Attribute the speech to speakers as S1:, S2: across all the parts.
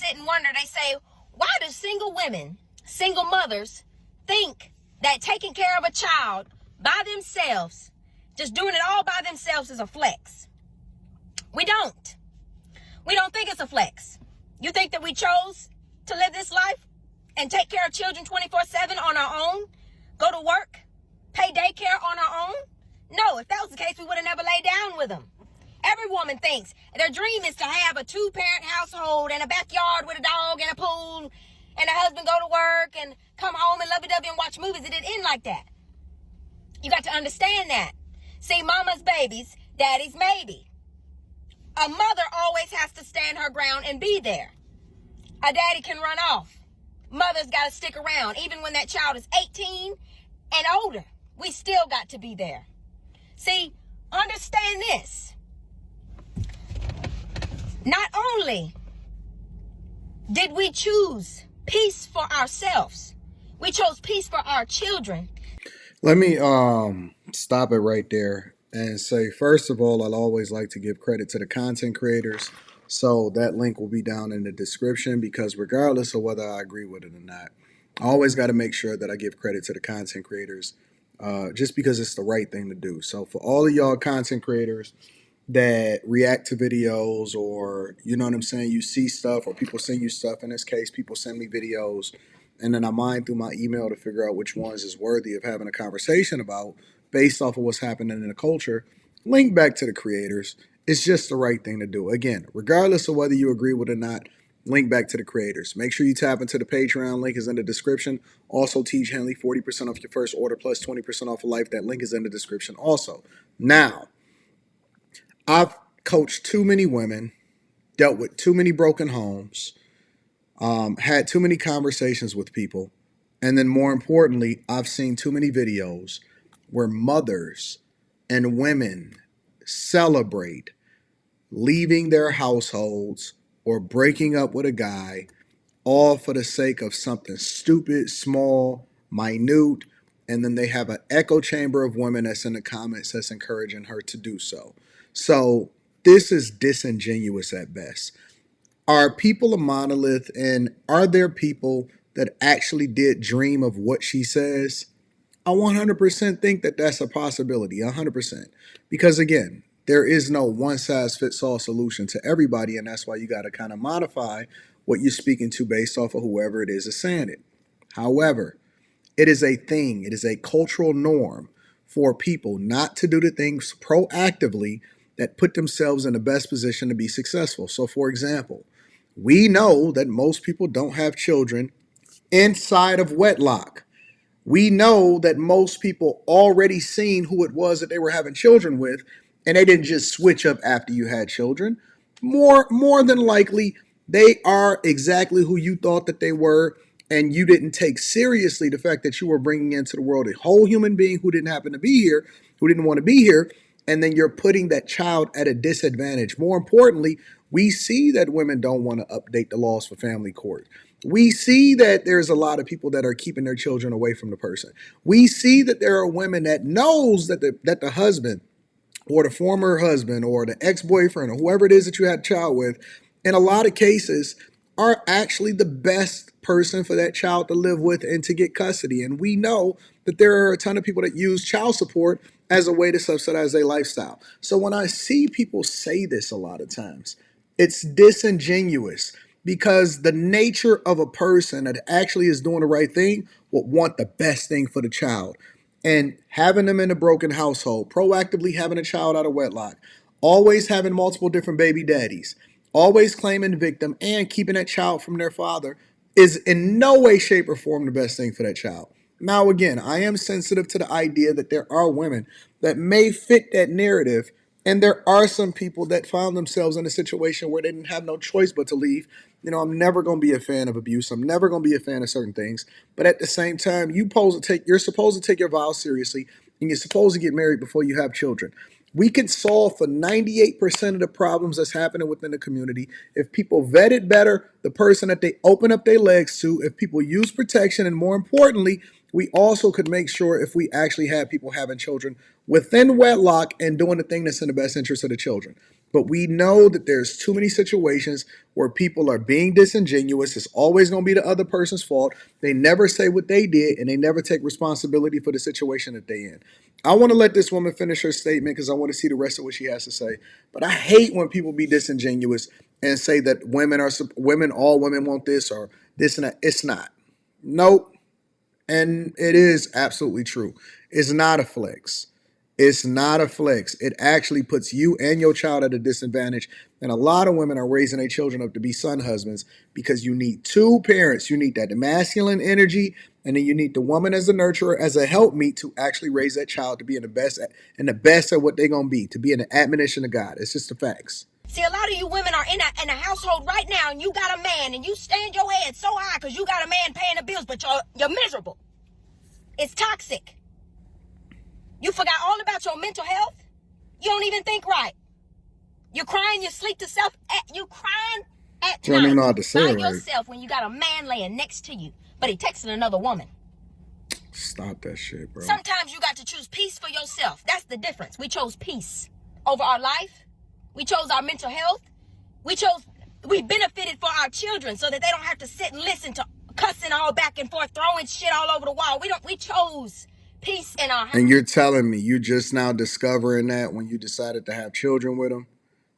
S1: sit and wonder, they say, why do single women, single mothers, think that taking care of a child by themselves, just doing it all by themselves, is a flex? We don't. We don't think it's a flex. You think that we chose to live this life and take care of children 24/7 on our own, go to work, pay daycare on our own? No, if that was the case, we would have never laid down with them. Every woman thinks their dream is to have a 2-parent household and a backyard with a dog and a pool, and a husband go to work and come home and lovey-dovey and watch movies. It didn't end like that. You got to understand that. See, mama's babies, daddy's maybe. A mother always has to stand her ground and be there. A daddy can run off. Mother's got to stick around. Even when that child is 18 and older, we still got to be there. See, understand this. Not only did we choose peace for ourselves, we chose peace for our children.
S2: Let me stop it right there and say, first of all, I'll always like to give credit to the content creators. So that link will be down in the description, because regardless of whether I agree with it or not, I always got to make sure that I give credit to the content creators, just because it's the right thing to do. So for all of y'all content creators that react to videos, or you know what I'm saying, you see stuff or people send you stuff. In this case, people send me videos, and then I mine through my email to figure out which ones is worthy of having a conversation about based off of what's happening in the culture. Link back to the creators. It's just the right thing to do. Again, regardless of whether you agree with it or not, link back to the creators. Make sure you tap into the Patreon. Link is in the description. Also, Teach Henley, 40% off your first order plus 20% off of life. That link is in the description also. Now, I've coached too many women, dealt with too many broken homes, had too many conversations with people, and then more importantly, I've seen too many videos where mothers and women celebrate leaving their households or breaking up with a guy, all for the sake of something stupid, small, minute, and then they have an echo chamber of women that's in the comments that's encouraging her to do so. So this is disingenuous at best. Are people a monolith, and are there people that actually did dream of what she says? I 100% think that that's a possibility, 100%. Because again, there is no one-size-fits-all solution to everybody, and that's why you got to kind of modify what you're speaking to based off of whoever it is that's saying it. However, it is a thing, it is a cultural norm for people not to do the things proactively that put themselves in the best position to be successful. So for example, we know that most people don't have children inside of wedlock. We know that most people already seen who it was that they were having children with, and they didn't just switch up after you had children. More than likely, they are exactly who you thought that they were, and you didn't take seriously the fact that you were bringing into the world a whole human being who didn't happen to be here, who didn't want to be here, and then you're putting that child at a disadvantage. More importantly, we see that women don't want to update the laws for family court. We see that there's a lot of people that are keeping their children away from the person. We see that there are women that knows that the husband or the former husband or the ex-boyfriend or whoever it is that you had a child with, in a lot of cases, are actually the best person for that child to live with and to get custody. And we know that there are a ton of people that use child support as a way to subsidize their lifestyle. So when I see people say this a lot of times, it's disingenuous, because the nature of a person that actually is doing the right thing will want the best thing for the child. And having them in a broken household, proactively having a child out of wedlock, always having multiple different baby daddies, always claiming victim, and keeping that child from their father is in no way, shape, or form the best thing for that child. Now, again, I am sensitive to the idea that there are women that may fit that narrative, and there are some people that found themselves in a situation where they didn't have no choice but to leave. You know, I'm never going to be a fan of abuse. I'm never going to be a fan of certain things. But at the same time, you're supposed to take your vows seriously, and you're supposed to get married before you have children. We can solve for 98% of the problems that's happening within the community if people vetted better the person that they open up their legs to, if people use protection, and more importantly, we also could make sure if we actually had people having children within wedlock and doing the thing that's in the best interest of the children. But we know that there's too many situations where people are being disingenuous. It's always going to be the other person's fault. They never say what they did, and they never take responsibility for the situation that they in. I want to let this woman finish her statement because I want to see the rest of what she has to say. But I hate when people be disingenuous and say that all women want this or this and that. It's not. Nope. And it is absolutely true. It's not a flex. It's not a flex. It actually puts you and your child at a disadvantage. And a lot of women are raising their children up to be son husbands because you need two parents. You need that masculine energy, and then you need the woman as a nurturer, as a helpmeet to actually raise that child to be in the best at what they're gonna be, to be in the admonition of God. It's just the facts.
S1: See, a lot of you women are in a household right now, and you got a man, and you stand your head so high because you got a man paying the bills, but you're miserable. It's toxic. You forgot all about your mental health. You don't even think right. You're crying, you sleep to self. You crying at
S2: You don't even know how
S1: night
S2: to say
S1: by
S2: it right.
S1: yourself when you got a man laying next to you, but he texting another woman.
S2: Stop that shit, bro.
S1: Sometimes you got to choose peace for yourself. That's the difference. We chose peace over our life. We chose our mental health. We benefited for our children so that they don't have to sit and listen to cussing all back and forth, throwing shit all over the wall. We chose peace in our house.
S2: And you're telling me you just now discovering that when you decided to have children with them?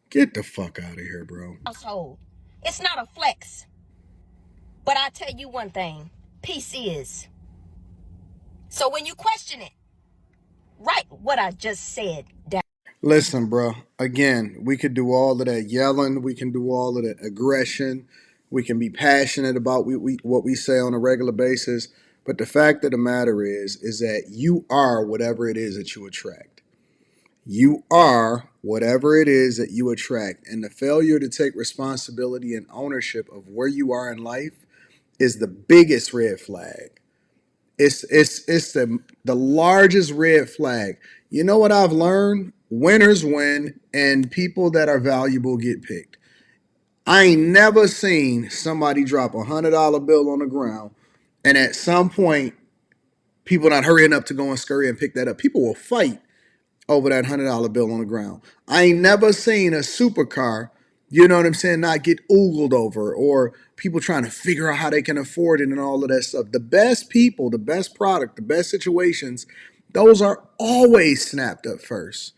S2: Get the fuck out of here, bro.
S1: Household. It's not a flex. But I tell you one thing, peace is. So when you question it, write what I just said down.
S2: Listen, bro. Again, we could do all of that yelling. We can do all of that aggression. We can be passionate about what we say on a regular basis. But the fact of the matter is that you are whatever it is that you attract. You are whatever it is that you attract. And the failure to take responsibility and ownership of where you are in life is the biggest red flag. It's the largest red flag. You know what I've learned? Winners win and people that are valuable get picked. I ain't never seen somebody drop $100 bill on the ground and at some point people not hurrying up to go and scurry and pick that up. People will fight over that $100 bill on the ground. I ain't never seen a supercar, you know what I'm saying, not get oogled over, or people trying to figure out how they can afford it and all of that stuff. The best people, the best product, the best situations, those are always snapped up first.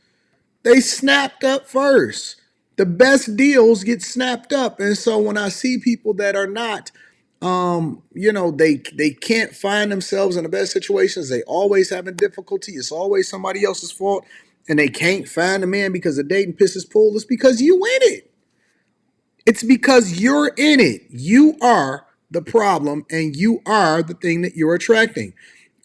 S2: They snapped up first. The best deals get snapped up. And so when I see people that are not, they can't find themselves in the best situations. They always having difficulty. It's always somebody else's fault. And they can't find a man because the dating pisses pool. It's because you in it. It's because you're in it. You are the problem and you are the thing that you're attracting.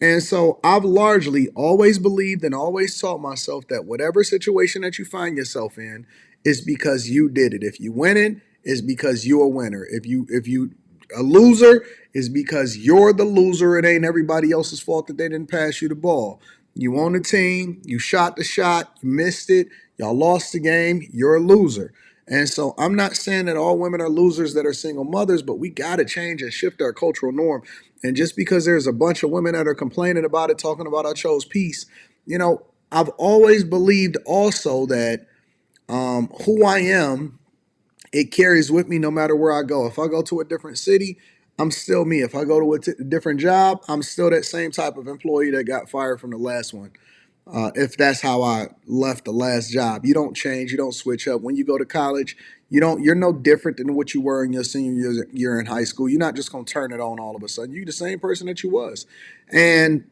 S2: And so I've largely always believed and always taught myself that whatever situation that you find yourself in is because you did it. If you win it, it's because you're a winner. If you a loser, is because you're the loser. It ain't everybody else's fault that they didn't pass you the ball. You on the team, you shot the shot, you missed it, y'all lost the game, you're a loser. And so I'm not saying that all women are losers that are single mothers, but we got to change and shift our cultural norm. And just because there's a bunch of women that are complaining about it, talking about I chose peace, I've always believed also that who I am, it carries with me no matter where I go. If I go to a different city, I'm still me. If I go to a different job, I'm still that same type of employee that got fired from the last one. If that's how I left the last job. You don't change, you don't switch up. When you go to college, you're no different than what you were in your senior year in high school. You're not just gonna turn it on all of a sudden. You're the same person that you was. And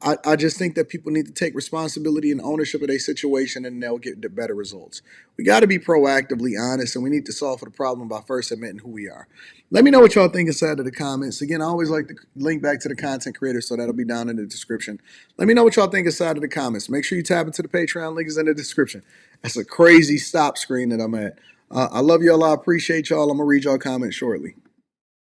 S2: I just think that people need to take responsibility and ownership of their situation and they'll get the better results. We got to be proactively honest and we need to solve for the problem by first admitting who we are. Let me know what y'all think inside of the comments. Again, I always like to link back to the content creator, so that'll be down in the description. Let me know what y'all think inside of the comments. Make sure you tap into the Patreon. Link is in the description. That's a crazy stop screen that I'm at. I love y'all. I appreciate y'all. I'm going to read y'all comments shortly.